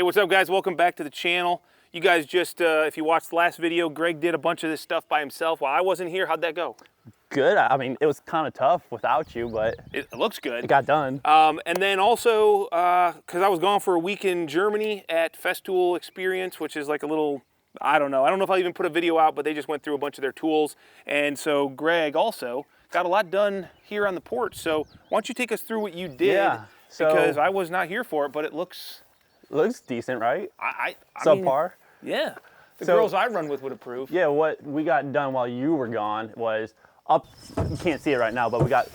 Hey, what's up, guys? Welcome back to the channel. You guys just, if you watched the last video, Greg did a bunch of this stuff by himself while I wasn't here. How'd that go? Good. I mean, it was kind of tough without you, but it looks good. It got done. And then also, because I was gone for a week in Germany at Festool Experience, which is like a little, I don't know if I even put a video out, but they just went through a bunch of their tools. And so Greg also got a lot done here on the porch. So why don't you take us through what you did? Yeah. So, because I was not here for it, but it looks decent, right? I Subpar. Mean, yeah. The girls I run with would approve. Yeah, what we got done while you were gone was up, you can't see it right now, but we got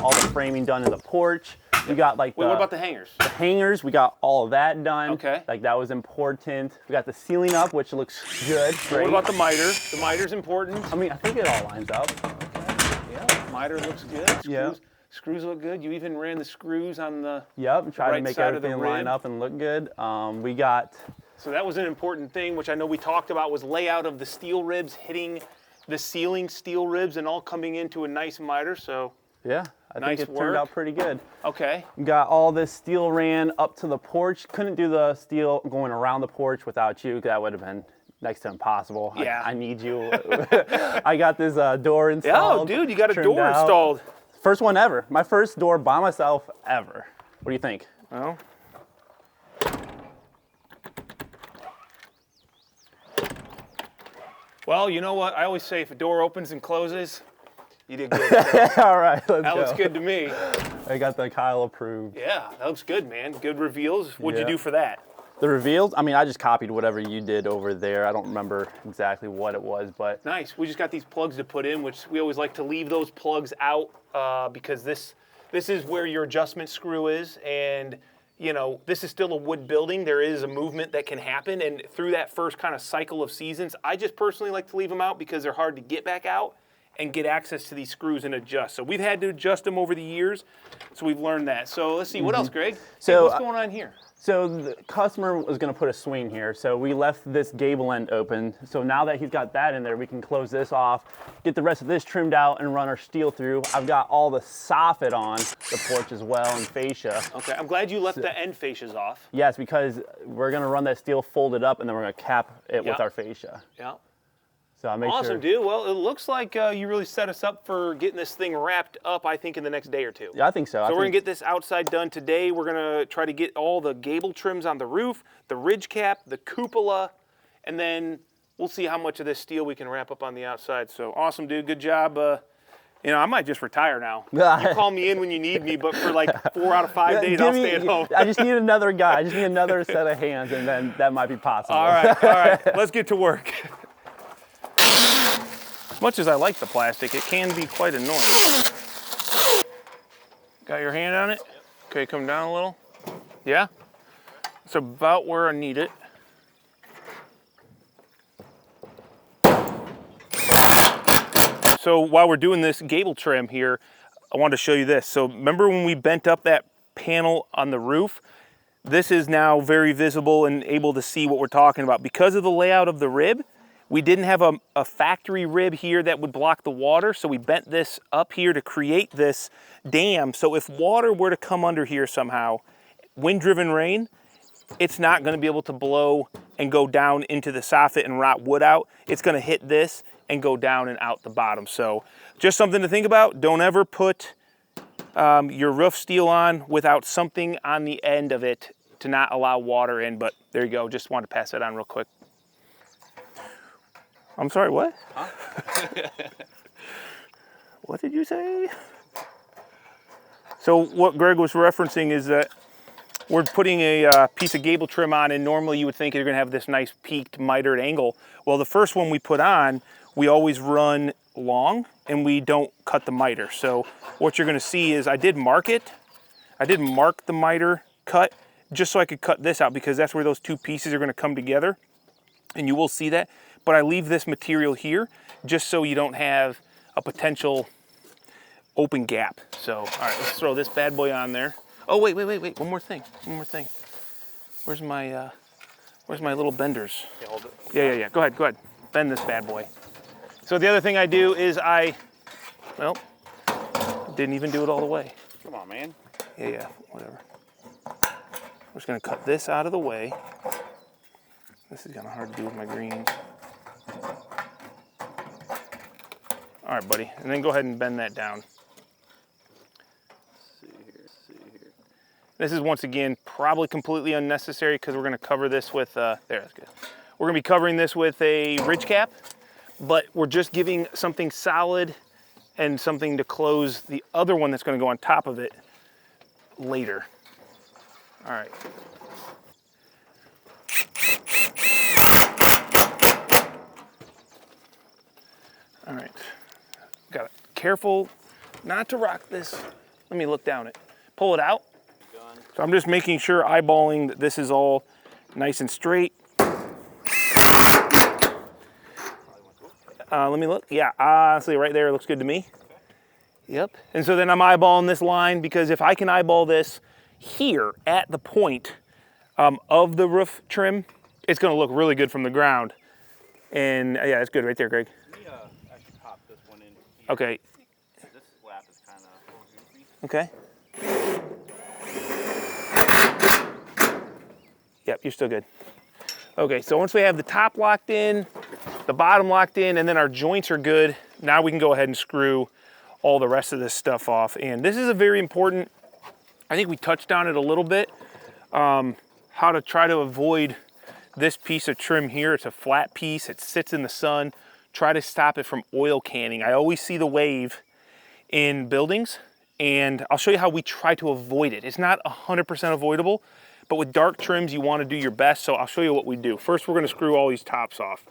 all the framing done in the porch. We got like Wait, what about the hangers? The hangers, we got all of that done. Okay. Like that was important. We got the ceiling up, which looks good. Great. What about the miter? The miter's important. I mean, I think it all lines up. Okay. Yeah, miter looks good. Screws, yeah. Screws look good. You even ran the screws on the tried to make side everything line up and look good. We got... So that was an important thing, which I know we talked about, was layout of the steel ribs hitting the ceiling steel ribs and all coming into a nice miter. So yeah, I think it turned out pretty good. Okay. Got all this steel ran up to the porch. Couldn't do the steel going around the porch without you. That would have been next to impossible. Yeah. I need you. I got this door installed. Yeah, dude, you got a door installed. First one ever. My first door by myself ever. What do you think? Well, well, you know what? I always say if a door opens and closes, you did good. All right, let's go. That looks good to me. I got the Kyle approved. Yeah, that looks good, man. Good reveals. What'd you do for that? The reveals? I mean, I just copied whatever you did over there. I don't remember exactly what it was, but... Nice. We just got these plugs to put in, which we always like to leave those plugs out because this is where your adjustment screw is, and you know, this is still a wood building. There is a movement that can happen, and through that first kind of cycle of seasons, I just personally like to leave them out because they're hard to get back out and get access to these screws and adjust. So we've had to adjust them over the years, so we've learned that. So let's see, what else, Greg? So, hey, what's going on here? So the customer was going to put a swing here, so we left this gable end open. So now that he's got that in there, we can close this off, get the rest of this trimmed out, and run our steel through. I've got all the soffit on the porch as well and fascia. Okay, I'm glad you left the end fascias off. Yes, because we're going to run that steel folded up, and then we're going to cap it with our fascia. Yeah. So I make awesome, dude. Well, it looks like you really set us up for getting this thing wrapped up, I think, in the next day or two. Yeah, I think so. So we're going to get this outside done today. We're going to try to get all the gable trims on the roof, the ridge cap, the cupola, and then we'll see how much of this steel we can wrap up on the outside. So awesome, dude. Good job. You know, I might just retire now. You call me in when you need me, but for like 4 out of 5 days, I'll stay at home. I just need another guy. I just need another set of hands, and then that might be possible. All right. Let's get to work. As much as I like the plastic, it can be quite annoying. Got your hand on it? Yep. Okay, come down a little. Yeah? It's about where I need it. So while we're doing this gable trim here, I wanted to show you this. So remember when we bent up that panel on the roof? This is now very visible and able to see what we're talking about. Because of the layout of the rib, we didn't have a factory rib here that would block the water, so we bent this up here to create this dam. So if water were to come under here somehow, wind-driven rain, it's not going to be able to blow and go down into the soffit and rot wood out. It's going to hit this and go down and out the bottom. So just something to think about. Don't ever put your roof steel on without something on the end of it to not allow water in. But there you go. Just wanted to pass that on real quick. I'm sorry, what? Huh? What did you say? So what Greg was referencing is that we're putting a piece of gable trim on, and normally you would think you're gonna have this nice peaked mitered angle. Well, the first one we put on, we always run long and we don't cut the miter. So what you're gonna see is I did mark it. I did mark the miter cut just so I could cut this out because that's where those two pieces are gonna come together, and you will see that. But I leave this material here just so you don't have a potential open gap. So, all right, let's throw this bad boy on there. Oh, wait, one more thing. Where's my little benders? Yeah, hold it. Yeah, go ahead. Bend this bad boy. So the other thing I do is well, didn't even do it all the way. Come on, man. Yeah, whatever. We're just gonna cut this out of the way. This is kind of hard to do with my greens. All right, buddy, and then go ahead and bend that down. See here. This is, once again, probably completely unnecessary because we're gonna cover this with, there, that's good. We're gonna be covering this with a ridge cap, but we're just giving something solid and something to close the other one that's gonna go on top of it later. All right. All right, got it. Careful not to rock this. Let me look down it. Pull it out. So I'm just making sure, eyeballing, that this is all nice and straight. Let me look. Yeah, honestly, right there, it looks good to me. Yep. And so then I'm eyeballing this line, because if I can eyeball this here at the point of the roof trim, it's going to look really good from the ground. And yeah, that's good right there, Greg. Let me actually pop this one in here. Okay. This flap is kind of goofy. Okay. Yep, you're still good. Okay, so once we have the top locked in, the bottom locked in, and then our joints are good, now we can go ahead and screw all the rest of this stuff off. And this is a very important, I think we touched on it a little bit, how to try to avoid this piece of trim here. It's a flat piece, it sits in the sun. Try to stop it from oil canning. I always see the wave in buildings, and I'll show you how we try to avoid it. It's not 100% avoidable, but with dark trims, you want to do your best, so I'll show you what we do. First, we're going to screw all these tops off.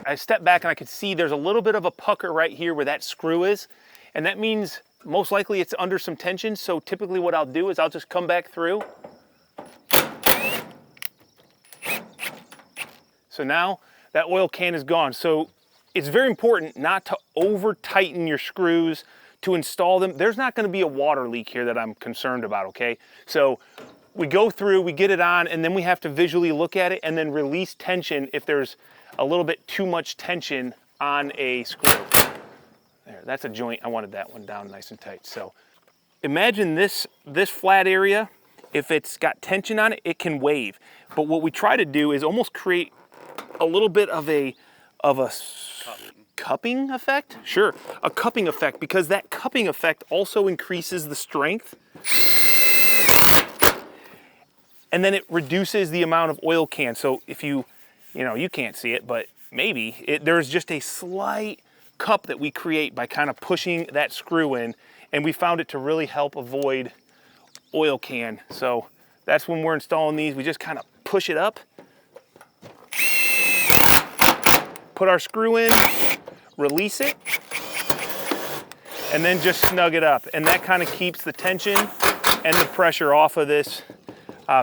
I step back and I can see there's a little bit of a pucker right here where that screw is, and that means most likely it's under some tension, so typically what I'll do is I'll just come back through. So now that oil can is gone. So it's very important not to over tighten your screws to install them. There's not gonna be a water leak here that I'm concerned about, okay? So we go through, we get it on, and then we have to visually look at it and then release tension if there's a little bit too much tension on a screw. There, that's a joint. I wanted that one down nice and tight. So imagine this flat area, if it's got tension on it, it can wave. But what we try to do is almost create a little bit of a cupping effect? Sure, a cupping effect, because that cupping effect also increases the strength. And then it reduces the amount of oil can. So if you can't see it, but maybe, there's just a slight cup that we create by kind of pushing that screw in, and we found it to really help avoid oil can. So that's when we're installing these, we just kind of push it up, put our screw in, release it, and then just snug it up. And that kind of keeps the tension and the pressure off of this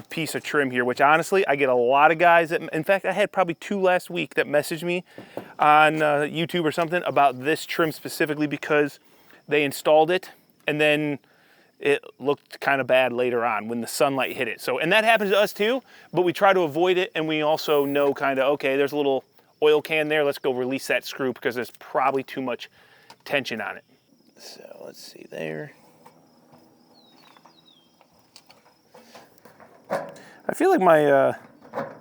piece of trim here, which honestly, I get a lot of guys that, in fact, I had probably 2 last week that messaged me on YouTube or something about this trim specifically because they installed it and then it looked kind of bad later on when the sunlight hit it. So, and that happens to us too, but we try to avoid it, and we also know kind of, okay, there's a little oil can there, let's go release that screw because there's probably too much tension on it. So let's see there. I feel like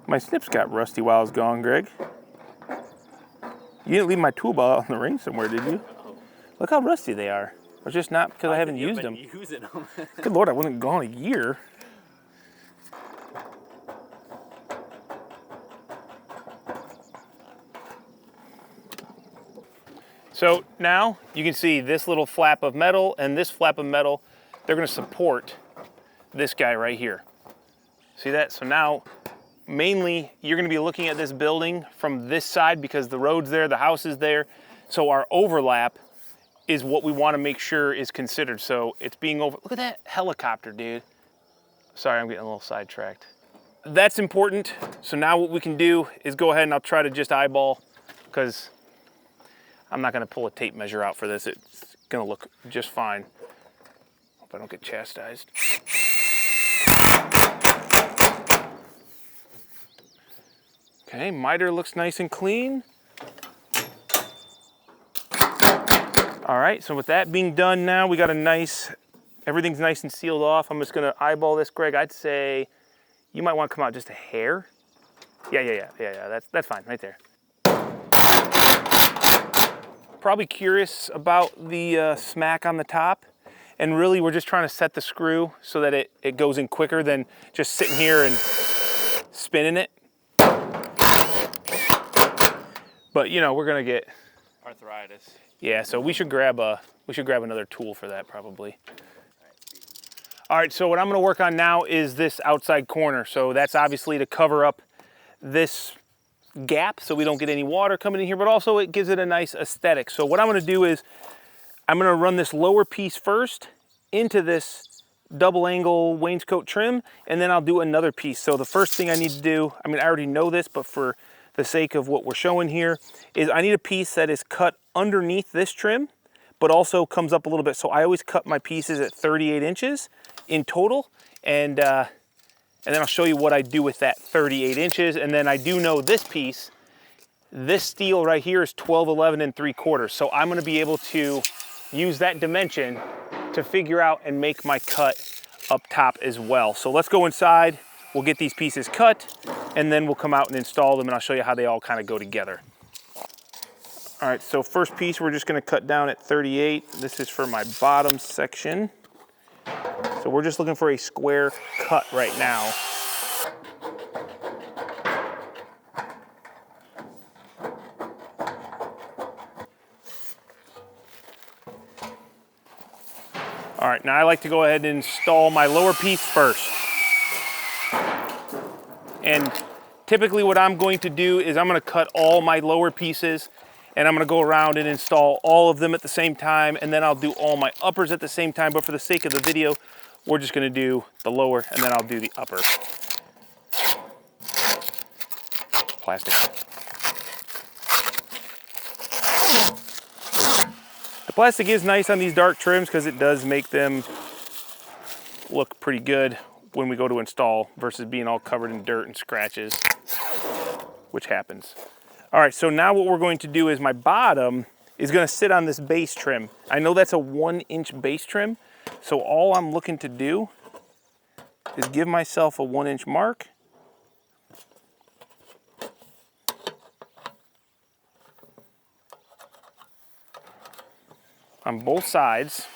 my snips got rusty while I was gone, Greg. You didn't leave my tool belt out in the ring somewhere, did you? Look how rusty they are. It's just not because I haven't used them. Good Lord, I wasn't gone a year. So now you can see this little flap of metal and this flap of metal, they're going to support this guy right here. See that? So now mainly you're going to be looking at this building from this side because the road's there, the house is there. So our overlap is what we want to make sure is considered. So it's being over. Look at that helicopter, dude. Sorry, I'm getting a little sidetracked. That's important. So now what we can do is go ahead and I'll try to just eyeball, because I'm not going to pull a tape measure out for this. It's going to look just fine. Hope I don't get chastised. Okay, miter looks nice and clean. All right, so with that being done now, we got a nice Everything's nice and sealed off. I'm just gonna eyeball this, Greg. I'd say you might want to come out just a hair. Yeah. That's fine right there. Probably curious about the smack on the top. And really, we're just trying to set the screw so that it goes in quicker than just sitting here and spinning it. But you know, we're gonna get Arthritis. yeah. So we should grab another tool for that probably. All right. So what I'm gonna work on now is this outside corner. So that's obviously to cover up this gap so we don't get any water coming in here, but also it gives it a nice aesthetic. So what I'm gonna do is I'm gonna run this lower piece first into this double angle wainscot trim, and then I'll do another piece. So the first thing I need to do, I mean, I already know this, but for the sake of what we're showing here, is I need a piece that is cut underneath this trim, but also comes up a little bit. So I always cut my pieces at 38 inches in total, and then I'll show you what I do with that 38 inches. And then I do know this piece, this steel right here is 12, 11 3/4. So I'm gonna be able to use that dimension to figure out and make my cut up top as well. So let's go inside, we'll get these pieces cut, and then we'll come out and install them, and I'll show you how they all kind of go together. All right, so first piece we're just gonna cut down at 38. This is for my bottom section. So we're just looking for a square cut right now. All right, now I like to go ahead and install my lower piece first. And typically what I'm going to do is I'm gonna cut all my lower pieces, and I'm gonna go around and install all of them at the same time, and then I'll do all my uppers at the same time. But for the sake of the video, we're just gonna do the lower, and then I'll do the upper. Plastic. The plastic is nice on these dark trims because it does make them look pretty good when we go to install versus being all covered in dirt and scratches, which happens. All right, so now what we're going to do is my bottom is gonna sit on this base trim. I know that's a 1-inch base trim, so all I'm looking to do is give myself a 1-inch mark. On both sides.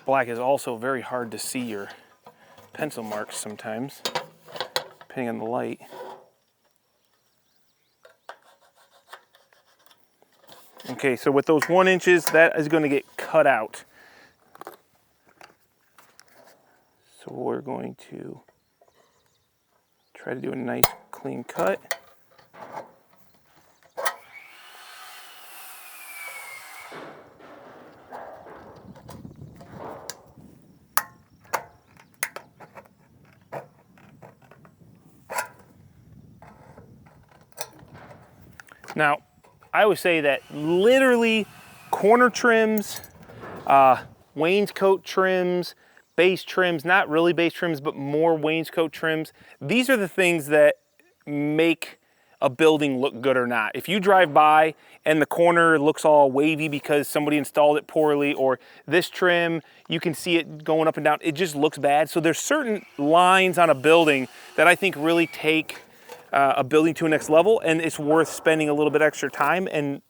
Black is also very hard to see your pencil marks sometimes, depending on the light. Okay, so with those 1 inches, that is going to get cut out. So we're going to try to do a nice clean cut. Now, I always say that literally corner trims, wainscot trims, base trims, not really base trims, but more wainscot trims, these are the things that make a building look good or not. If you drive by and the corner looks all wavy because somebody installed it poorly, or this trim, you can see it going up and down, it just looks bad. So there's certain lines on a building that I think really take a building to a next level, and it's worth spending a little bit extra time, and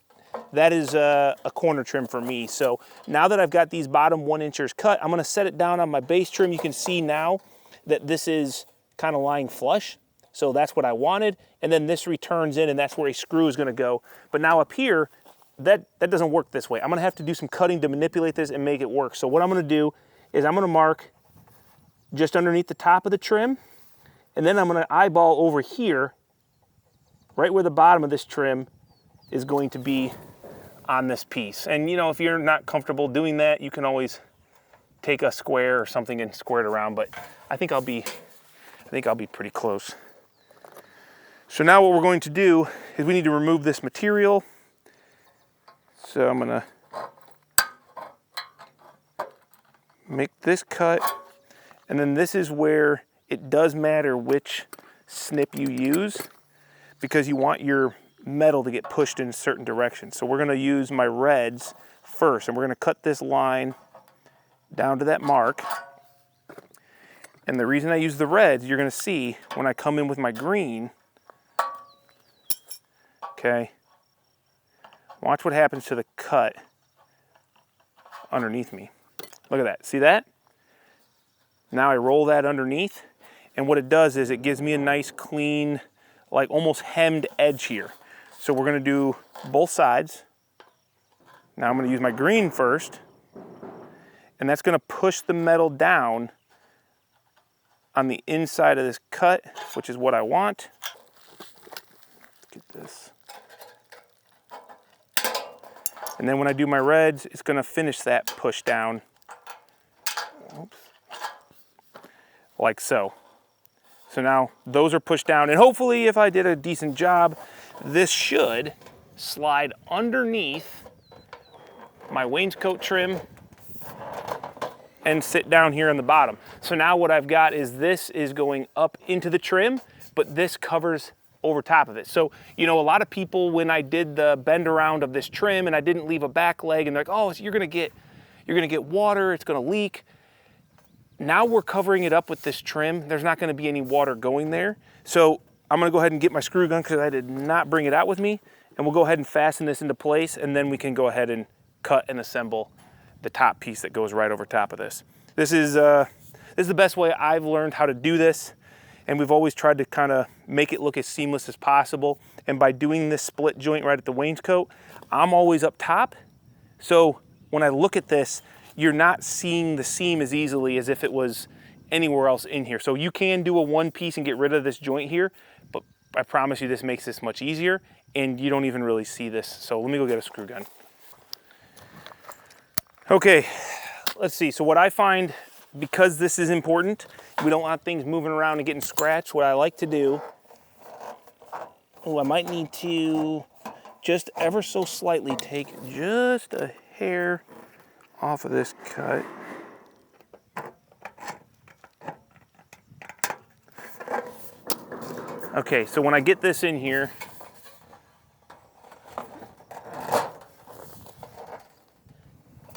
that is a corner trim for me. So now that I've got these bottom 1-inchers cut, I'm gonna set it down on my base trim. You can see now that this is kind of lying flush. So that's what I wanted. And then this returns in, and that's where a screw is gonna go. But now up here, that doesn't work this way. I'm gonna have to do some cutting to manipulate this and make it work. So what I'm gonna do is I'm gonna mark just underneath the top of the trim, and then I'm gonna eyeball over here, right where the bottom of this trim is going to be on this piece. And you know, if you're not comfortable doing that, you can always take a square or something and square it around, but I think I'll be pretty close. So now what we're going to do is we need to remove this material. So I'm gonna make this cut, and then this is where it does matter which snip you use, because you want your metal to get pushed in a certain direction. So we're gonna use my reds first, and we're gonna cut this line down to that mark. And the reason I use the reds, you're gonna see when I come in with my green, okay, watch what happens to the cut underneath me. Look at that, see that? Now I roll that underneath, and what it does is it gives me a nice clean, like almost hemmed edge here. So we're gonna do both sides. Now I'm gonna use my green first, and that's gonna push the metal down on the inside of this cut, which is what I want. Get this. And then when I do my reds, it's gonna finish that push down. Oops. Like so. So now those are pushed down, and hopefully if I did a decent job, this should slide underneath my wainscot trim and sit down here on the bottom. So now what I've got is this is going up into the trim, but this covers over top of it. So, you know, a lot of people, when I did the bend around of this trim and I didn't leave a back leg, and they're like, oh, so you're gonna get water, it's gonna leak. Now we're covering it up with this trim. There's not gonna be any water going there. So I'm gonna go ahead and get my screw gun because I did not bring it out with me. And we'll go ahead and fasten this into place, and then we can go ahead and cut and assemble the top piece that goes right over top of this. This is the best way I've learned how to do this. And we've always tried to kind of make it look as seamless as possible. And by doing this split joint right at the wainscot, I'm always up top. So when I look at this, you're not seeing the seam as easily as if it was anywhere else in here. So you can do a one piece and get rid of this joint here, but I promise you this makes this much easier, and you don't even really see this. So let me go get a screw gun. Okay, let's see. So what I find, because this is important, we don't want things moving around and getting scratched. What I like to do, I might need to just ever so slightly take just a hair off of this cut. Okay, so when I get this in here,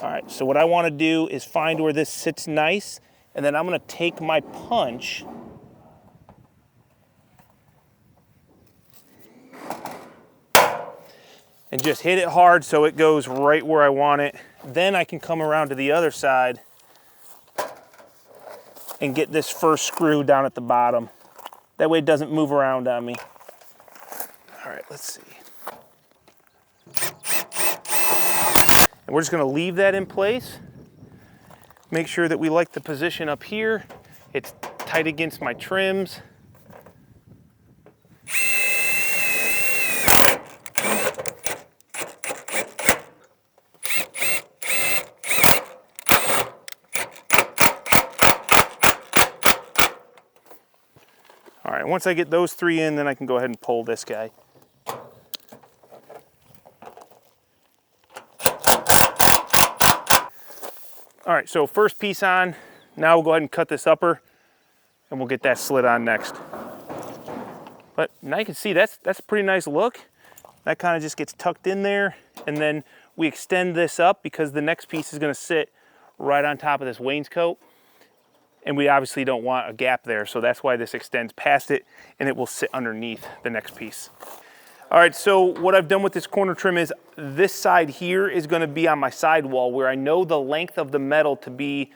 all right, so what I want to do is find where this sits nice, and then I'm going to take my punch and just hit it hard so it goes right where I want it. Then I can come around to the other side and get this first screw down at the bottom. That way it doesn't move around on me. All right, let's see. And we're just gonna leave that in place. Make sure that we like the position up here. It's tight against my trims. All right, once I get those three in, then I can go ahead and pull this guy. All right, so first piece on. Now we'll go ahead and cut this upper, and we'll get that slit on next. But now you can see that's a pretty nice look. That kind of just gets tucked in there, and then we extend this up because the next piece is gonna sit right on top of this wainscot. And we obviously don't want a gap there, so that's why this extends past it, and it will sit underneath the next piece. All right, so what I've done with this corner trim is this side here is gonna be on my sidewall where I know the length of the metal to be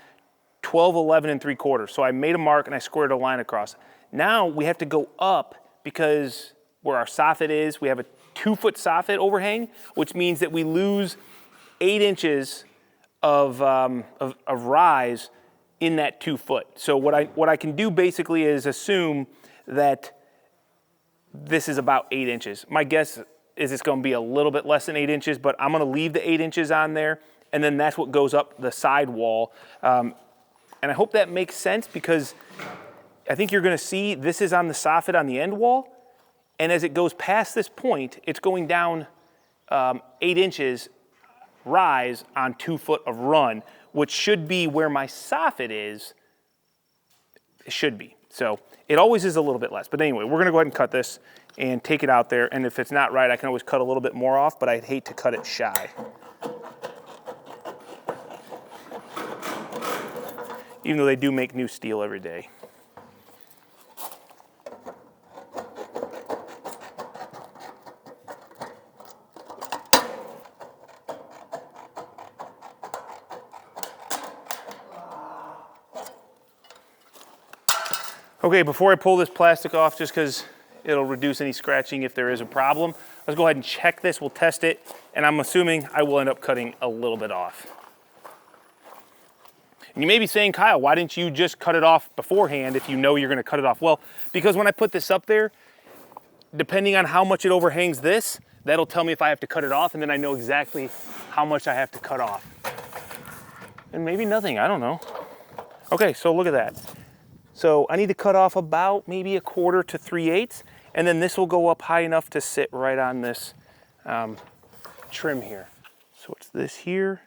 12, 11 3/4. So I made a mark and I squared a line across. Now we have to go up because where our soffit is, we have a 2-foot soffit overhang, which means that we lose 8 inches of rise in that 2-foot. So what I can do basically is assume that this is about 8 inches. My guess is it's gonna be a little bit less than 8 inches, but I'm gonna leave the 8 inches on there, and then that's what goes up the side wall. And I hope that makes sense because I think you're gonna see this is on the soffit on the end wall, and as it goes past this point, it's going down 8 inches rise on 2 foot of run, which should be where my soffit is. It should be. So it always is a little bit less. But anyway, we're gonna go ahead and cut this and take it out there. And if it's not right, I can always cut a little bit more off, but I'd hate to cut it shy. even though they do make new steel every day. Okay, before I pull this plastic off, just because it'll reduce any scratching if there is a problem, let's go ahead and check this, we'll test it, and I'm assuming I will end up cutting a little bit off. And you may be saying, Kyle, why didn't you just cut it off beforehand if you know you're gonna cut it off? Well, because when I put this up there, depending on how much it overhangs this, that'll tell me if I have to cut it off, and then I know exactly how much I have to cut off. And maybe nothing, I don't know. Okay, so look at that. So I need to cut off about maybe 1/4 to 3/8, and then this will go up high enough to sit right on this trim here. So it's this here.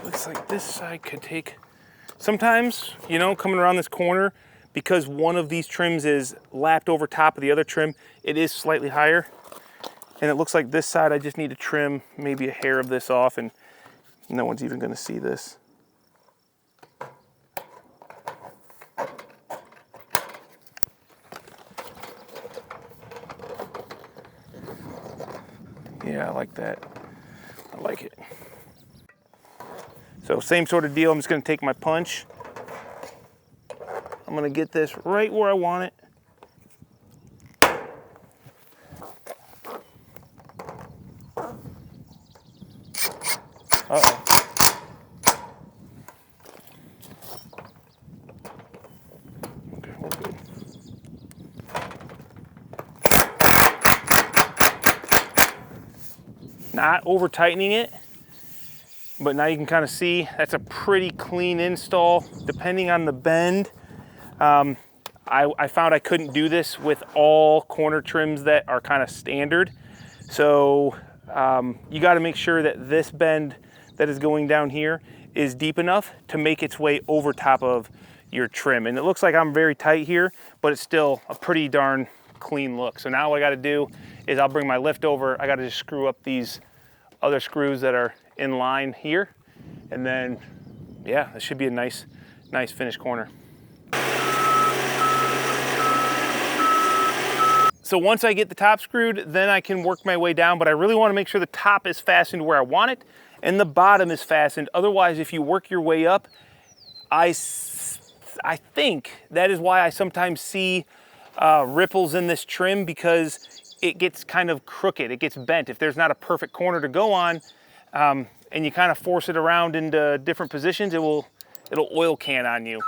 Looks like this side could take, sometimes, you know, coming around this corner, because one of these trims is lapped over top of the other trim, it is slightly higher. And it looks like this side, I just need to trim maybe a hair of this off, and no one's even gonna see this. Yeah, I like that. I like it. So same sort of deal, I'm just gonna take my punch. I'm gonna get this right where I want it. Uh-oh. Okay, we're good. Not over tightening it. But now you can kind of see that's a pretty clean install. Depending on the bend, I found I couldn't do this with all corner trims that are kind of standard. So you got to make sure that this bend that is going down here is deep enough to make its way over top of your trim. And it looks like I'm very tight here, but it's still a pretty darn clean look. So now what I got to do is I'll bring my lift over. I got to just screw up these other screws that are in line here, and then yeah, this should be a nice finished corner. So once I get the top screwed, then I can work my way down, but I really want to make sure the top is fastened where I want it and the bottom is fastened. Otherwise, if you work your way up, I think that is why I sometimes see ripples in this trim, because it gets kind of crooked, it gets bent. If there's not a perfect corner to go on, and you kind of force it around into different positions, it'll oil can on you.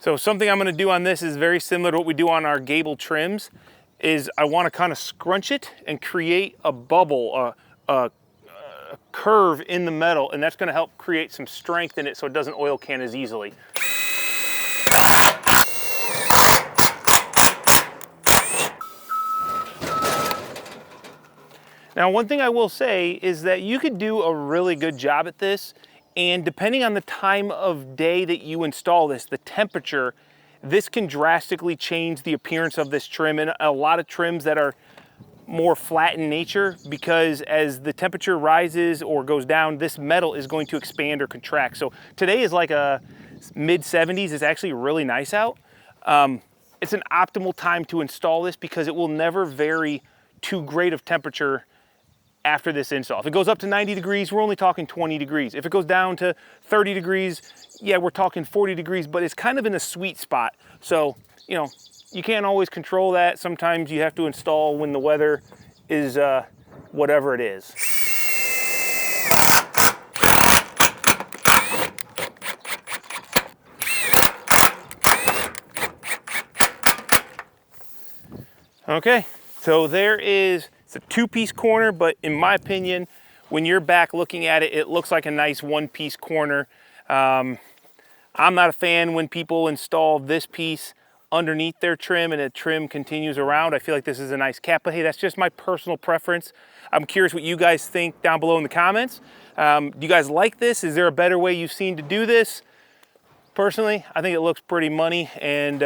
So something I'm gonna do on this is very similar to what we do on our gable trims, is I wanna kind of scrunch it and create a bubble, a curve in the metal, and that's gonna help create some strength in it so it doesn't oil can as easily. Now, one thing I will say is that you could do a really good job at this, and depending on the time of day that you install this, the temperature, this can drastically change the appearance of this trim. And a lot of trims that are more flat in nature, because as the temperature rises or goes down, this metal is going to expand or contract. So today is like a mid-70s, it's actually really nice out. It's an optimal time to install this because it will never vary too great of temperature after this install. If it goes up to 90 degrees, we're only talking 20 degrees. If it goes down to 30 degrees, yeah, we're talking 40 degrees, but it's kind of in a sweet spot. So, you know, you can't always control that. Sometimes you have to install when the weather is whatever it is. Okay, so it's a two-piece corner, but in my opinion, when you're back looking at it, it looks like a nice one-piece corner. I'm not a fan when people install this piece underneath their trim and the trim continues around. I feel like this is a nice cap, but hey, that's just my personal preference. I'm curious what you guys think down below in the comments. Do you guys like this? Is there a better way you've seen to do this? Personally, I think it looks pretty money, and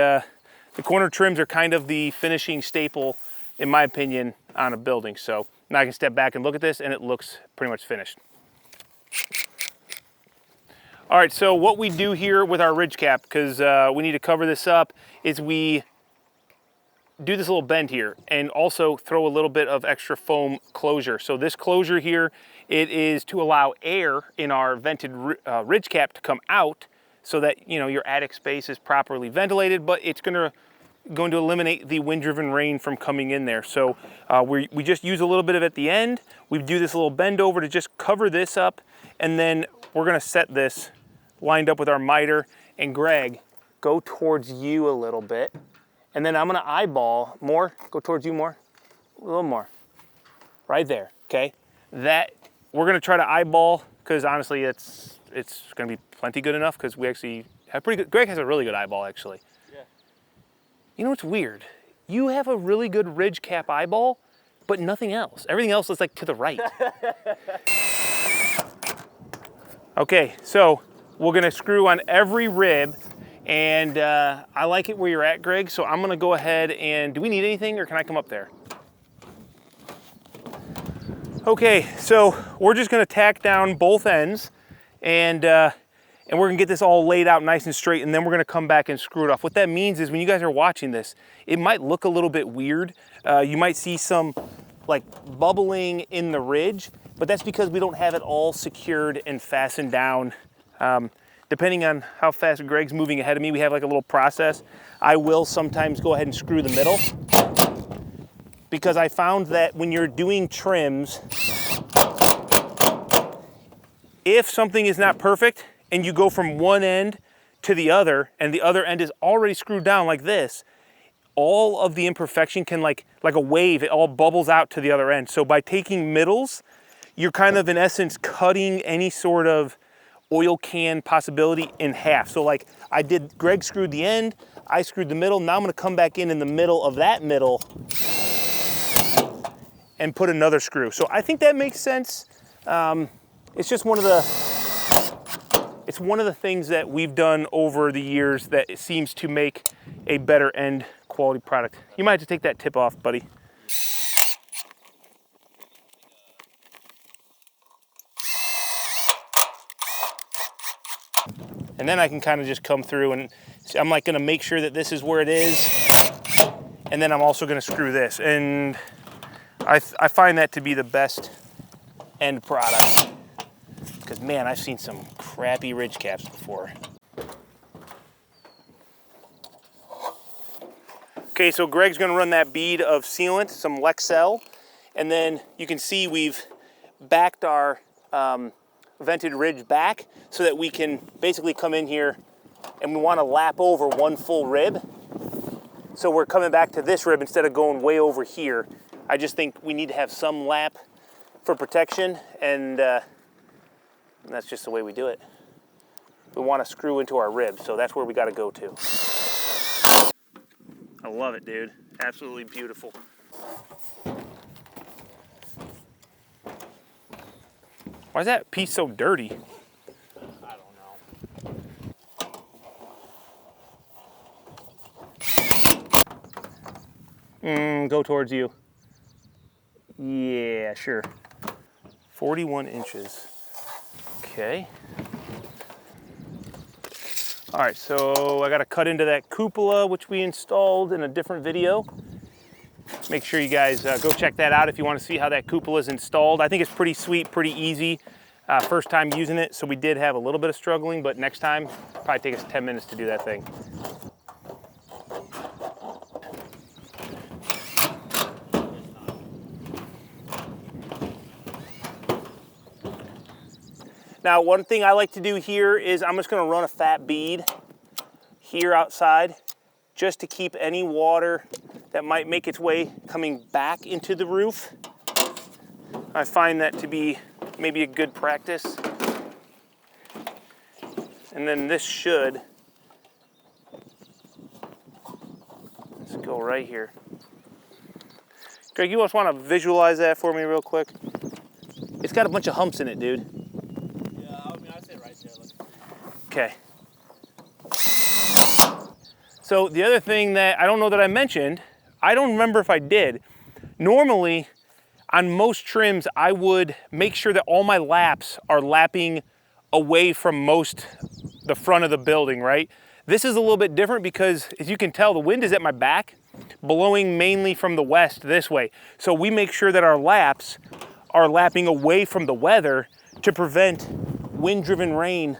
the corner trims are kind of the finishing staple, in my opinion, on a building. So now I can step back and look at this and it looks pretty much finished. All right, so what we do here with our ridge cap, because we need to cover this up, is we do this little bend here and also throw a little bit of extra foam closure. So this closure here, it is to allow air in our vented ridge cap to come out so that, you know, your attic space is properly ventilated, but it's going to eliminate the wind-driven rain from coming in there. So we just use a little bit of it at the end. We do this little bend over to just cover this up, and then we're going to set this lined up with our miter. And Greg, go towards you a little bit, and then I'm going to eyeball more. Go towards you more, a little more, right there. Okay, that we're going to try to eyeball, because honestly, it's going to be plenty good enough, because we actually have pretty good. Greg has a really good eyeball, actually. You know what's weird? You have a really good ridge cap eyeball, but nothing else. Everything else is like to the right. Okay, so we're gonna screw on every rib, and I like it where you're at, Greg, so I'm gonna go ahead and, do we need anything, or can I come up there? Okay, so we're just gonna tack down both ends, and we're gonna get this all laid out nice and straight, and then we're gonna come back and screw it off. What that means is when you guys are watching this, it might look a little bit weird. You might see some like bubbling in the ridge, but that's because we don't have it all secured and fastened down. Depending on how fast Greg's moving ahead of me, we have like a little process. I will sometimes go ahead and screw the middle, because I found that when you're doing trims, if something is not perfect, and you go from one end to the other, and the other end is already screwed down like this, all of the imperfection can, like a wave, it all bubbles out to the other end. So by taking middles, you're kind of in essence cutting any sort of oil can possibility in half. So like I did, Greg screwed the end, I screwed the middle, now I'm gonna come back in the middle of that middle and put another screw. So I think that makes sense. It's just one of the things that we've done over the years that it seems to make a better end quality product. You might have to take that tip off, buddy. And then I can kind of just come through, and I'm like gonna make sure that this is where it is. And then I'm also gonna screw this. And I find that to be the best end product. Because man, I've seen some crappy ridge caps before. Okay, so Greg's gonna run that bead of sealant, some Lexel, and then you can see we've backed our vented ridge back so that we can basically come in here and we wanna lap over one full rib. So we're coming back to this rib instead of going way over here. I just think we need to have some lap for protection, and that's just the way we do it. We want to screw into our rib, so that's where we got to go to. I love it, dude. Absolutely beautiful. Why is that piece so dirty? I don't know. Go towards you. Yeah, sure. 41 inches. Okay. All right, so I got to cut into that cupola, which we installed in a different video. Make sure you guys go check that out if you want to see how that cupola is installed. I think it's pretty sweet, pretty easy. First time using it, so we did have a little bit of struggling, but next time, probably take us 10 minutes to do that thing. Now, one thing I like to do here is I'm just gonna run a fat bead here outside just to keep any water that might make its way coming back into the roof. I find that to be maybe a good practice. And then this should, let's go right here. Greg, you just want to visualize that for me real quick? It's got a bunch of humps in it, dude. Yeah, I mean, I'd say right there. Okay. So the other thing that I don't know that I mentioned, I don't remember if I did. Normally, on most trims, I would make sure that all my laps are lapping away from the front of the building, right? This is a little bit different because, as you can tell, the wind is at my back, blowing mainly from the west this way. So we make sure that our laps are lapping away from the weather to prevent wind-driven rain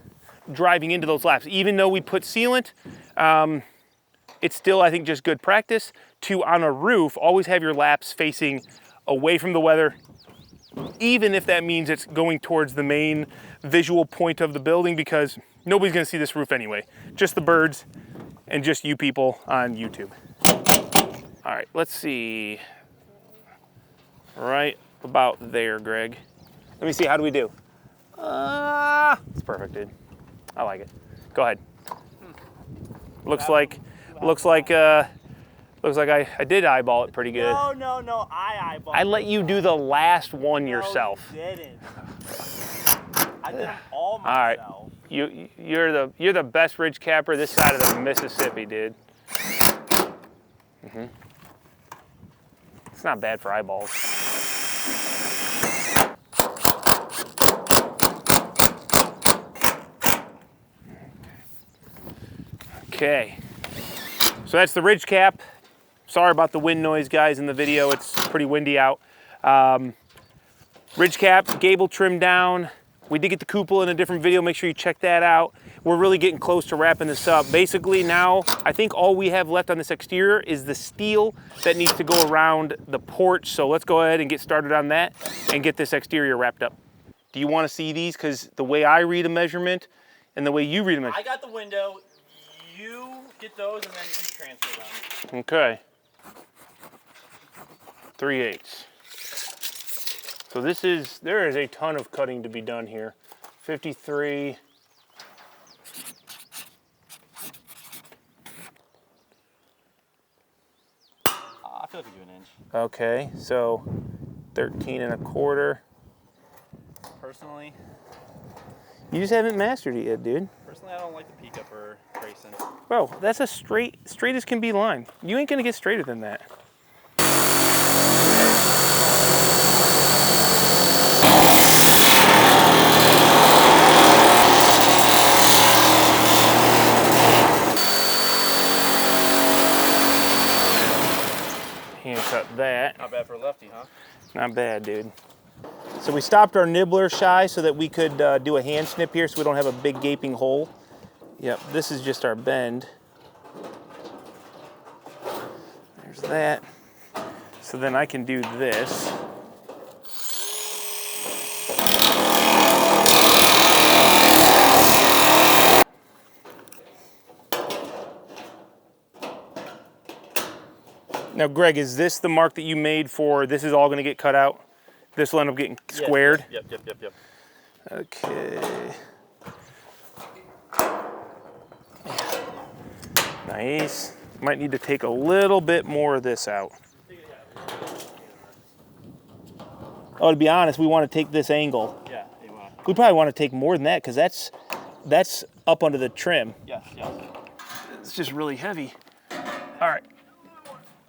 driving into those laps. Even though we put sealant, it's still, I think, just good practice to, on a roof, always have your laps facing away from the weather, even if that means it's going towards the main visual point of the building, because nobody's gonna see this roof anyway. Just the birds and just you people on YouTube. All right, let's see. Right about there, Greg. Let me see, how do we do? It's perfect, dude. I like it. Go ahead. Looks like I did eyeball it pretty good. No, I eyeballed. I let you do the last one yourself. No, you didn't. I did them all myself. All right, you're the best ridge capper this side of the Mississippi, dude. It's not bad for eyeballs. Okay, so that's the ridge cap. Sorry about the wind noise, guys, in the video. It's pretty windy out. Ridge cap, gable trimmed down. We did get the cupola in a different video. Make sure you check that out. We're really getting close to wrapping this up. Basically now, I think all we have left on this exterior is the steel that needs to go around the porch. So let's go ahead and get started on that and get this exterior wrapped up. Do you want to see these? Because the way I read a measurement and the way you read a measurement. I got the window. You get those and then you transfer them. Okay. 3/8. So there is a ton of cutting to be done here. 53. I feel like you do an inch. Okay, so 13 1/4. Personally, You just haven't mastered it yet, dude. I don't like the peak up or tracing. Bro, that's a straight as can be line. You ain't gonna get straighter than that. Hand cut that. Not bad for a lefty, huh? Not bad, dude. So we stopped our nibbler shy so that we could do a hand snip here so we don't have a big gaping hole. Yep, this is just our bend. There's that. So then I can do this. Now, Greg, is this the mark that you made for this is all gonna get cut out? This will end up getting squared? Yep. Okay. Nice. Might need to take a little bit more of this out. Oh, to be honest, we want to take this angle. Yeah, you want. We probably want to take more than that because that's up under the trim. Yes. It's just really heavy. All right.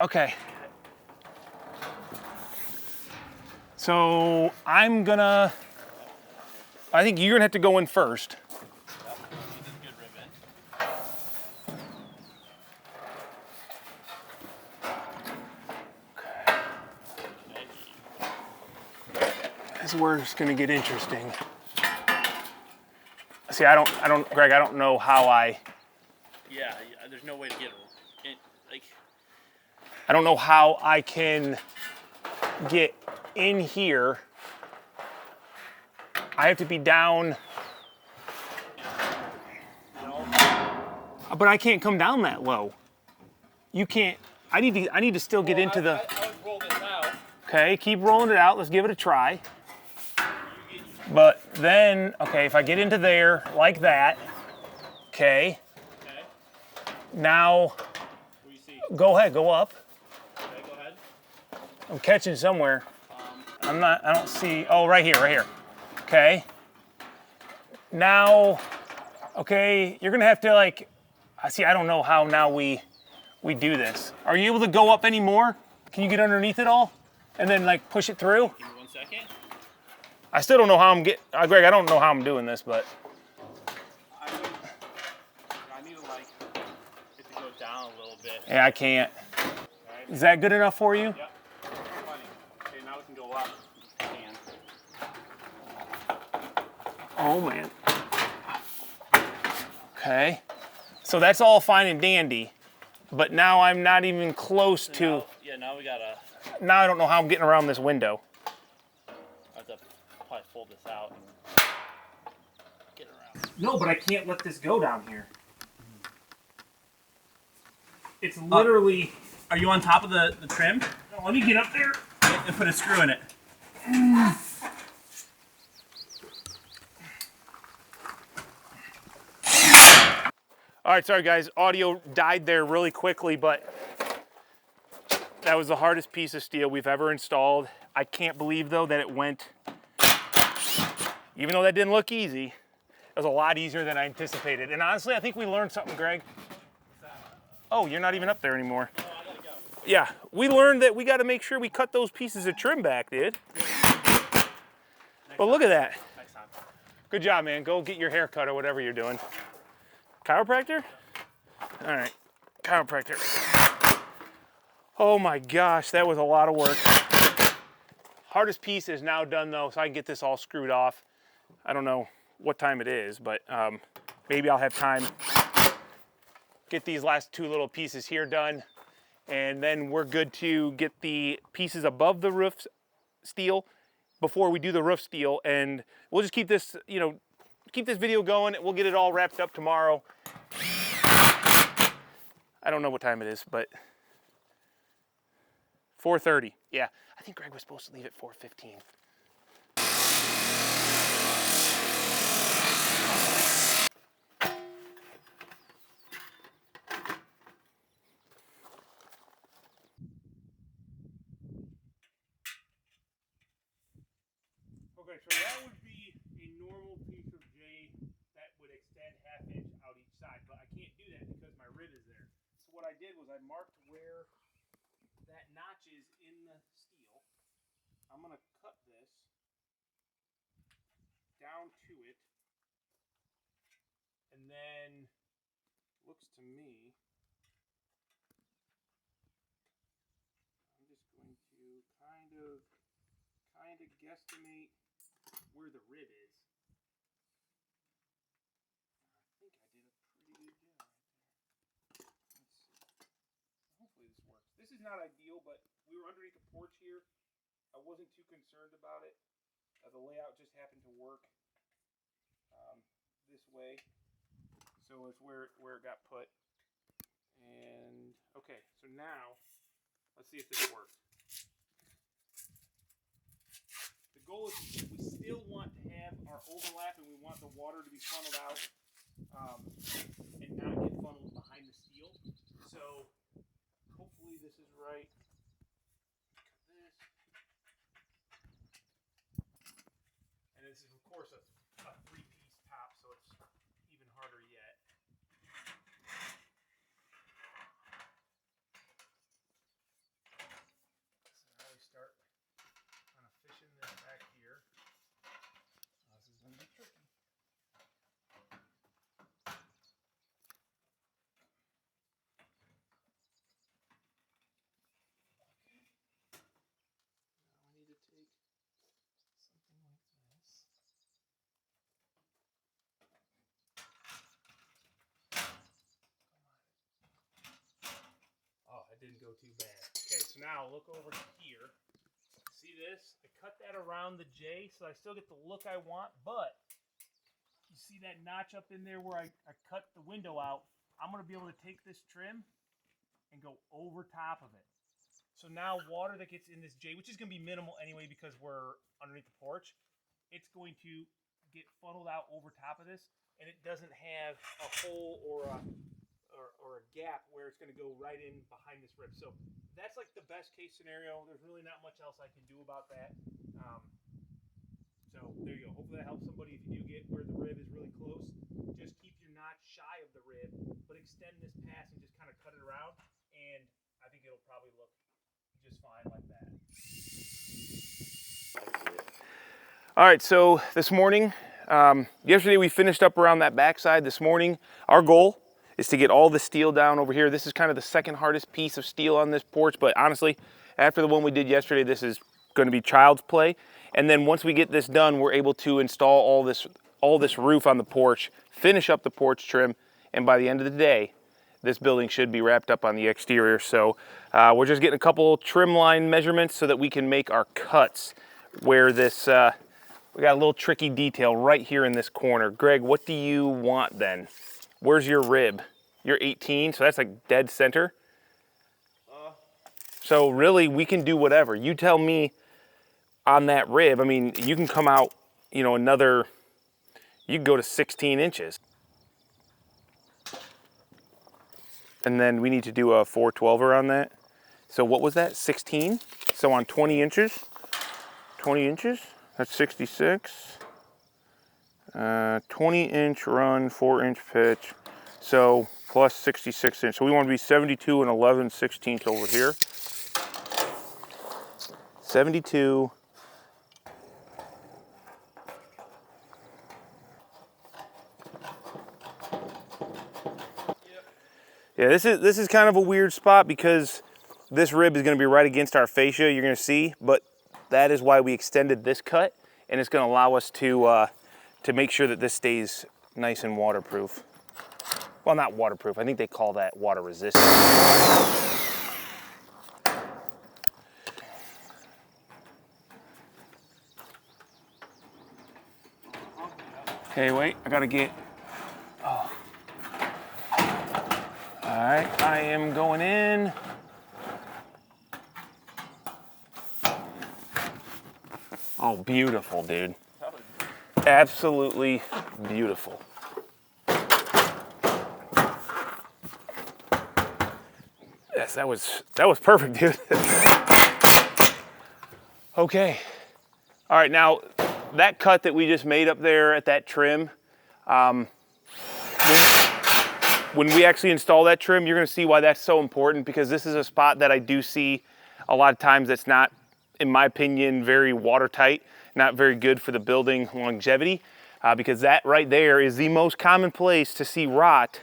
Okay. So I think you're gonna have to go in first. This is where it's gonna get interesting. See, Greg, I don't know how Yeah, there's no way to get it. I don't know how I can get in here. I have to be down. But I can't come down that low. You can't. I need to still get into the. I would roll this out. Okay, keep rolling it out. Let's give it a try. But then, okay, if I get into there like that, okay. Okay. Now, What do you see? go ahead, go up. Okay, go ahead. I'm catching somewhere. I don't see, oh, right here. Okay. Now, okay, you're gonna have to like, I don't know how now we do this. Are you able to go up any more? Can you get underneath it all? And then like push it through? Give me 1 second. I still don't know how I'm Greg, I don't know how I'm doing this, but. I need to like it to go down a little bit. Yeah, I can't. Right. Is that good enough for you? Yep. Funny. Okay, now we can go up. Oh man. Okay. So that's all fine and dandy, but now I'm not even close to. Now we gotta. Now I don't know how I'm getting around this window. I have to probably fold this out and get around. No, but I can't let this go down here. It's literally. Are you on top of the trim? No, let me get up there. And put a screw in it. All right, sorry guys, audio died there really quickly, but that was the hardest piece of steel we've ever installed. I can't believe though that it went, even though that didn't look easy, it was a lot easier than I anticipated. And honestly, I think we learned something, Greg. Oh, you're not even up there anymore. Oh, I gotta go. Yeah, we learned that we gotta make sure we cut those pieces of trim back, dude. But look at that. Next time. Good job, man. Go get your hair cut or whatever you're doing. Chiropractor? All right, chiropractor. Oh my gosh, that was a lot of work. Hardest piece is now done though, so I can get this all screwed off. I don't know what time it is, but maybe I'll have time. Get these last two little pieces here done, and then we're good to get the pieces above the roof steel before we do the roof steel, and we'll just keep this, keep this video going. We'll get it all wrapped up tomorrow. I don't know what time it is, but 4:30. Yeah, I think Greg was supposed to leave at 4:15. Okay, so that would be a normal piece of J that would extend ½ inch out each side, but I can't do that because my rib is there. So what I did was I marked where that notch is in the steel. I'm gonna cut this down to it, and then looks to me, I'm just going to kind of guesstimate where the rib is. I think I did a pretty good job right there. Let's see. Hopefully this works. This is not ideal, but we were underneath the porch here. I wasn't too concerned about it. The layout just happened to work this way. So it's where it got put. And okay, so now let's see if this works. The goal is we still want to have our overlap, and we want the water to be funneled out and not get funneled behind the steel. So hopefully this is right. Cut this. And this is of course a 3-piece top, so it's even harder yet. So now we start kind of fishing this back here. This is going to be tricky. Okay. Now I need to take something like this. Oh, it didn't go too bad. Okay, so now look over here. See this? I cut that around the J, so I still get the look I want, but you see that notch up in there where I cut the window out? I'm going to be able to take this trim and go over top of it. So now water that gets in this J, which is going to be minimal anyway because we're underneath the porch, it's going to get funneled out over top of this, and it doesn't have a hole or a gap where it's going to go right in behind this rib. So that's like the best case scenario. There's really not much else I can do about that. So there you go. Hopefully that helps somebody if you do get where the rib is really close. Just keep your notch shy of the rib, but extend this pass and just kind of cut it around, and I think it'll probably look just fine like that. All right, so this morning, yesterday we finished up around that backside. This morning, our goal is to get all the steel down over here. This is kind of the second hardest piece of steel on this porch, but honestly, after the one we did yesterday, this is going to be child's play. And then once we get this done, we're able to install all this roof on the porch, finish up the porch trim, and by the end of the day, this building should be wrapped up on the exterior. So we're just getting a couple trim line measurements so that we can make our cuts where this, we got a little tricky detail right here in this corner. Greg, what do you want then? Where's your rib? You're 18, so that's like dead center. So really, we can do whatever. You tell me on that rib. I mean, you can come out, you know, another, you can go to 16 inches. And then we need to do a 412er on that. So what was that, 16? So on 20 inches, that's 66. 20 inch run, 4 inch pitch. So plus 66 inch. So we want to be 72 and 11/16 over here. 72. Yeah, this is kind of a weird spot because this rib is going to be right against our fascia, you're going to see, but that is why we extended this cut, and it's going to allow us to make sure that this stays nice and waterproof. Well, not waterproof, I think they call that water resistant. Okay, wait, I gotta get, oh. All right, I am going in. Oh, beautiful, dude. Absolutely beautiful. Yes, that was perfect, dude. Okay. All right, now that cut that we just made up there at that trim, when we actually install that trim, you're going to see why that's so important, because this is a spot that I do see a lot of times that's not, in my opinion, very watertight, not very good for the building longevity, because that right there is the most common place to see rot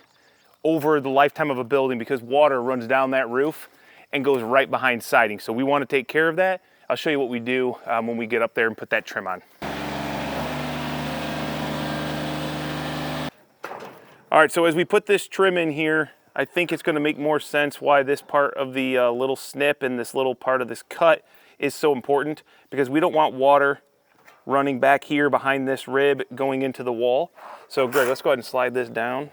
over the lifetime of a building, because water runs down that roof and goes right behind siding. So we want to take care of that. I'll show you what we do when we get up there and put that trim on. All right, so as we put this trim in here, I think it's going to make more sense why this part of the little snip and this little part of this cut is so important, because we don't want water running back here behind this rib going into the wall. So Greg, let's go ahead and slide this down.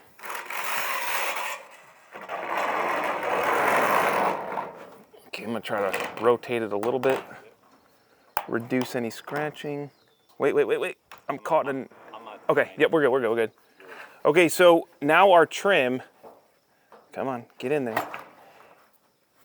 Okay, I'm going to try to rotate it a little bit, reduce any scratching. Wait. I'm caught in, okay, yep, we're good. Okay, so now our trim, come on, get in there,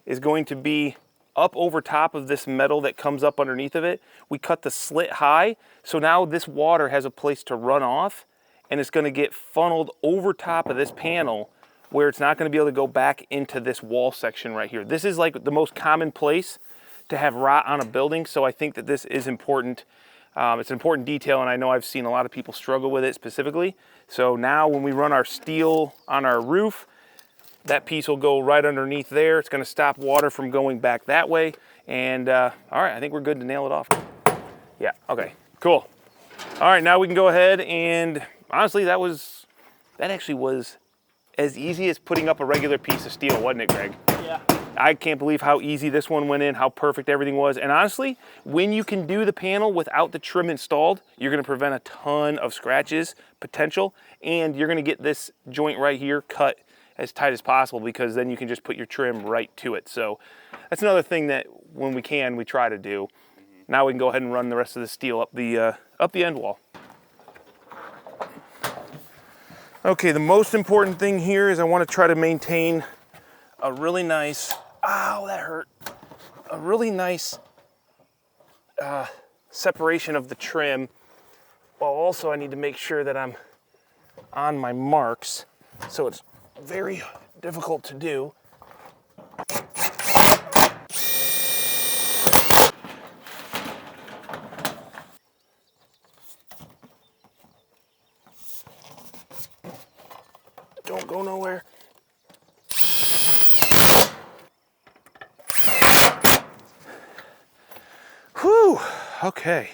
is going to be up over top of this metal that comes up underneath of it. We cut the slit high, so now this water has a place to run off, and it's going to get funneled over top of this panel where it's not going to be able to go back into this wall section right here. This is like the most common place to have rot on a building, so I think that this is important. It's an important detail, and I know I've seen a lot of people struggle with it specifically. So now when we run our steel on our roof, that piece will go right underneath there. It's going to stop water from going back that way. And all right, I think we're good to nail it off. Yeah, okay, cool. All right, now we can go ahead, and honestly, that actually was as easy as putting up a regular piece of steel, wasn't it, Greg? Yeah. I can't believe how easy this one went in, how perfect everything was. And honestly, when you can do the panel without the trim installed, you're going to prevent a ton of scratches potential, and you're going to get this joint right here cut as tight as possible, because then you can just put your trim right to it. So that's another thing that when we can, we try to do. Now we can go ahead and run the rest of the steel up the end wall. Okay, the most important thing here is I want to try to maintain a really nice, ow, that hurt, a really nice separation of the trim, while also I need to make sure that I'm on my marks, so it's very difficult to do. Don't go nowhere. Whew, okay.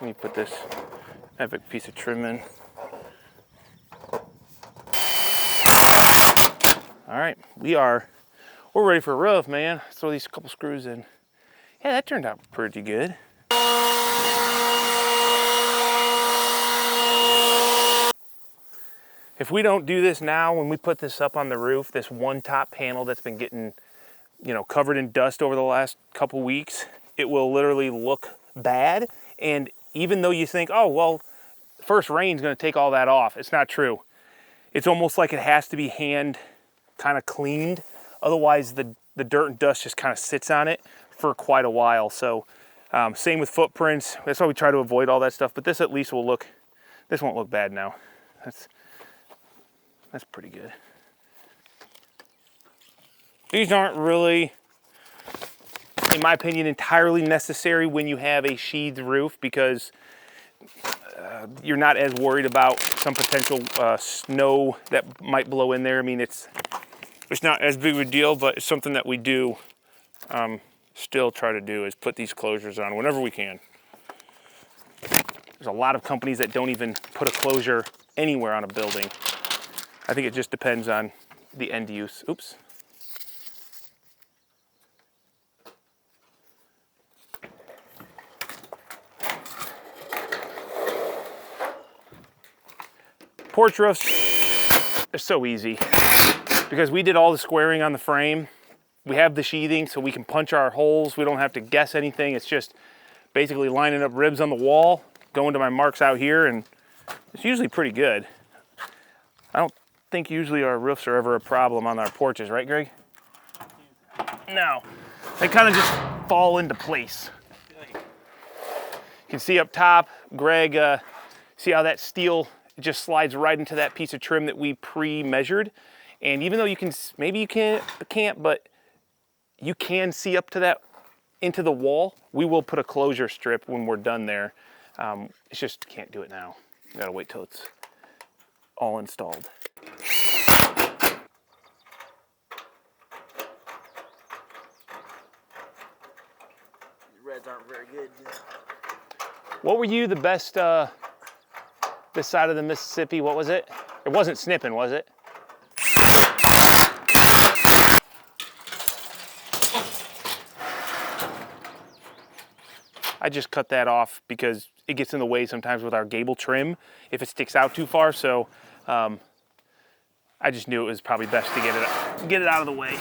Let me put this epic piece of trim in. All right, we're ready for a roof, man. Let's throw these couple screws in. Yeah, that turned out pretty good. If we don't do this now, when we put this up on the roof, this one top panel that's been getting, covered in dust over the last couple weeks, it will literally look bad. And even though you think, oh, well, first rain's gonna take all that off, it's not true. It's almost like it has to be hand kind of cleaned. Otherwise, the dirt and dust just kind of sits on it for quite a while. So same with footprints. That's why we try to avoid all that stuff. But this at least this won't look bad now. That's pretty good. These aren't really, in my opinion, entirely necessary when you have a sheathed roof, because you're not as worried about some potential snow that might blow in there. I mean, it's not as big of a deal, but it's something that we do still try to do, is put these closures on whenever we can. There's a lot of companies that don't even put a closure anywhere on a building. I think it just depends on the end use. Oops. Porch roofs are so easy because we did all the squaring on the frame. We have the sheathing so we can punch our holes. We don't have to guess anything. It's just basically lining up ribs on the wall, going to my marks out here, and it's usually pretty good. I don't think usually our roofs are ever a problem on our porches, right, Greg? No, they kind of just fall into place. You can see up top, Greg, see how that steel just slides right into that piece of trim that we pre-measured. And even though you can, maybe you can't, but you can see up to that, into the wall, we will put a closure strip when we're done there. It's just, can't do it now. We gotta wait till it's all installed. Reds aren't very good. What were you the best, this side of the Mississippi, what was it? It wasn't snipping, was it? I just cut that off because it gets in the way sometimes with our gable trim if it sticks out too far. So I just knew it was probably best to get it out of the way.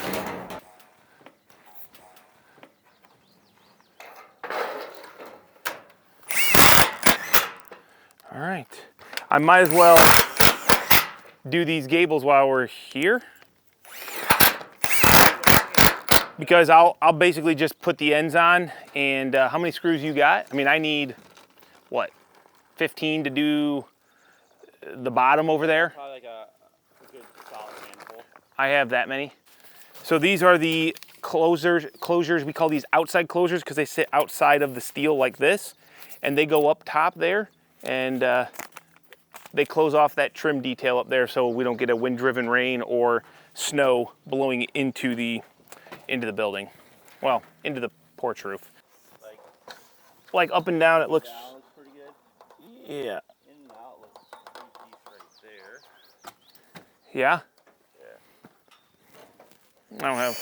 All right, I might as well do these gables while we're here, because I'll basically just put the ends on. And how many screws you got? I mean, I need, what, 15 to do the bottom over there? Probably like a good solid handful. I have that many. So these are the closures. We call these outside closures because they sit outside of the steel like this, and they go up top there, and they close off that trim detail up there so we don't get a wind-driven rain or snow blowing into the building. Well, into the porch roof. Like up and down, it looks. Down looks pretty good. Yeah. In and out looks pretty deep right there. Yeah. Yeah. I don't have.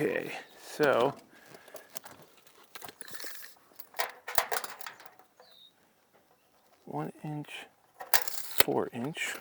Okay, so one inch, 4-inch.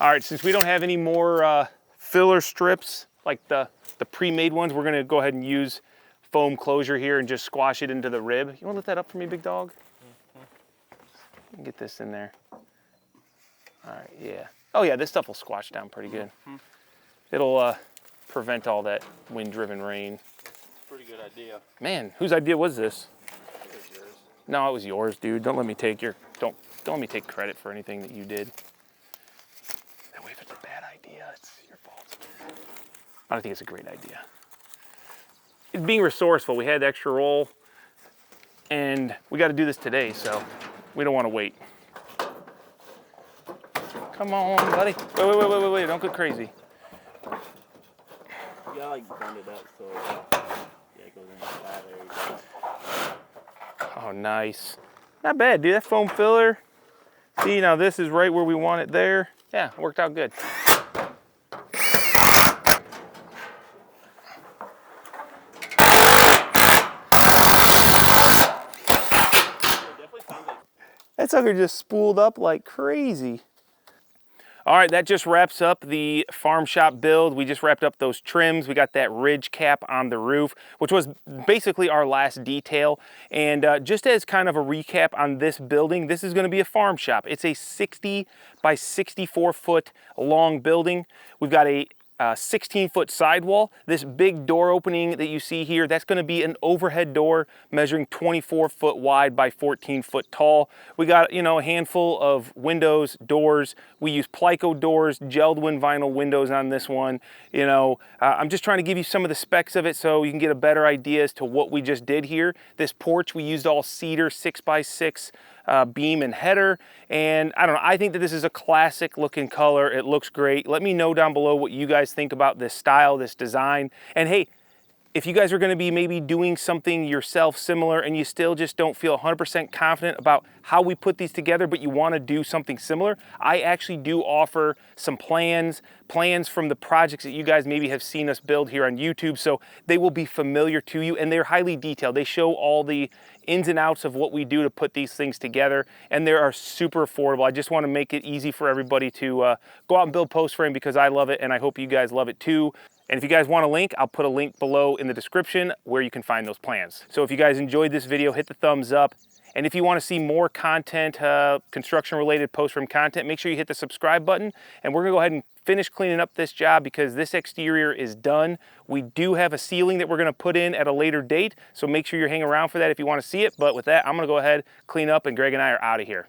All right, since we don't have any more filler strips like the pre-made ones, we're gonna go ahead and use foam closure here and just squash it into the rib. You wanna lift that up for me, big dog? Get this in there. All right, yeah. Oh yeah, this stuff will squash down pretty good. It'll prevent all that wind-driven rain. Pretty good idea. Man, whose idea was this? It was yours. No, it was yours, dude. Don't let me take your, don't let me take credit for anything that you did. That way, if it's a bad idea, it's your fault. I don't think it's a great idea. It's being resourceful. We had the extra roll, and we got to do this today, so we don't want to wait. Come on, buddy. Wait, don't go crazy. You gotta like bend it up so yeah, it goes in like that. There you go. Oh, nice. Not bad, dude. That foam filler. See, now this is right where we want it there. Yeah, it worked out good. That sucker just spooled up like crazy. All right, that just wraps up the farm shop build. We just wrapped up those trims. We got that ridge cap on the roof, which was basically our last detail. And just as kind of a recap on this building, this is gonna be a farm shop. It's a 60 by 64 foot long building. We've got a 16-foot sidewall. This big door opening that you see here, that's gonna be an overhead door measuring 24 foot wide by 14 foot tall. We got, you know, a handful of windows, doors. We use Plico doors, gelled wind vinyl windows on this one. You know, I'm just trying to give you some of the specs of it so you can get a better idea as to what we just did here. This porch, we used all cedar 6x6 beam and header, and I don't know, I think that this is a classic looking color. It looks great. Let me know down below what you guys think about this style, this design. And hey, if you guys are going to be maybe doing something yourself similar and you still just don't feel 100% confident about how we put these together, but you want to do something similar, I actually do offer some plans from the projects that you guys maybe have seen us build here on YouTube, so they will be familiar to you, and they're highly detailed. They show all the ins and outs of what we do to put these things together, and they are super affordable. I just want to make it easy for everybody to go out and build post frame because I love it, and I hope you guys love it too. And if you guys want a link, I'll put a link below in the description where you can find those plans. So if you guys enjoyed this video, hit the thumbs up. And if you want to see more content, construction related post frame content, make sure you hit the subscribe button. And we're gonna go ahead and finish cleaning up this job because this exterior is done. We do have a ceiling that we're gonna put in at a later date. So make sure you hang around for that if you want to see it. But with that, I'm gonna go ahead, clean up, and Greg and I are out of here.